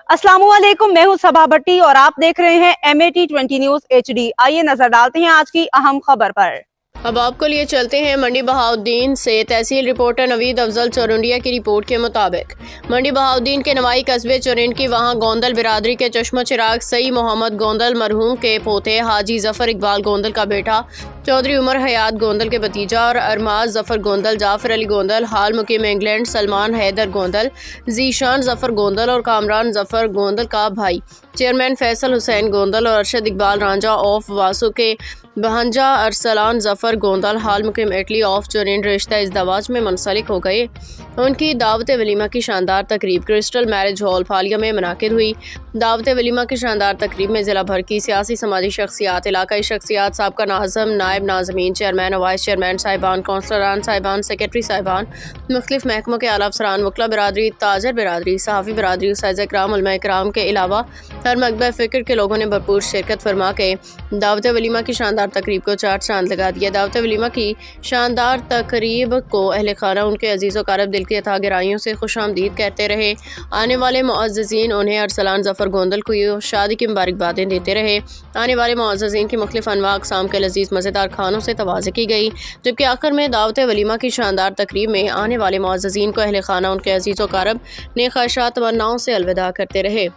अस्सलाम वालेकुम, मैं हूं सबा भट्टी और आप देख रहे हैं MAT20 न्यूज HD। आइए नजर डालते हैं आज की अहम खबर पर। अब आपको लिए चलते हैं मंडी बहाउद्दीन से। तहसील रिपोर्टर नवीद अफजल चौरुंडिया की रिपोर्ट के मुताबिक मंडी बहाउद्दीन के नवाई कस्बे चुरिंड की वहां गोंदल बिरादरी के चश्मा चिराग सई मोहम्मद गोंदल मरहूम के पोते हाजी जफर इकबाल गोंदल का बेटा चौधरी उमर हयात गोंदल के भतीजा और अरमाज जफर गोंदल, जाफर अली गोंदल हाल मुकीम इंग्लैंड, सलमान हैदर गोंदल, जीशान जफर गोंदल और कामरान जफर गोंदल का भाई चेयरमैन फैसल हुसैन गोंदल और अरशद इकबाल रांझा ऑफ वासु के भांजा अरसलान जफर गोंदल हाल मुकीम इटली ऑफ चुरिंड रिश्ता इज़दवाज में मुंसलिक हो गए। उनकी दावत वलीमा की शानदार तकरीब क्रिस्टल मैरिज हॉल फालिया में मुनाकिद हुई। दावत वलीमा की शानदार तकरीब में ज़िला भर की सियासी समाजी शख्सियात, इलाकाई शख्सियात, साबका नाज़िम, नायब नाज़मीन, चेयरमैन और वाइस चेयरमैन साहिबान, कौंसलरान साहिबान, सेक्रेटरी साहिबान, मुख्तलिफ महकमों के आला अफसरान, वकला बिरादरी, ताजर बिरादरी, सहाफ़ी बिरादरी, उस्ताज़ इकराम, उलमा इकराम के अलावा हर मकबह फ़िक्र के लोगों ने भरपूर शिरकत फरमा के दावत वलीमा की शानदार तकरीब को चार चांद लगा दिया। दावत वलीमा की शानदार तकरीब को अहले खाना उनके अजीज़ व कारब दिल की अता गहराइयों से खुशामदीद कहते रहे। आने वाले मुअज़्ज़िज़ीन उन्हें अरसलान जफर गोंदल को शादी की मुबारकबादें देते रहे। आने वाले मुअज़्ज़िज़ीन की मुख्तलिफ अनवा अक़साम के लज़ीज़ मज़ेदार खानों से तवाज़े की गई, जबकि आखिर में दावत वलीमा की शानदार तकरीब में आने वाले मुअज़्ज़िज़ीन को अहले खाना उनके अजीज़ व कारब नेक ख्वाहिशात तमन्नाओं से अलविदा करते रहे।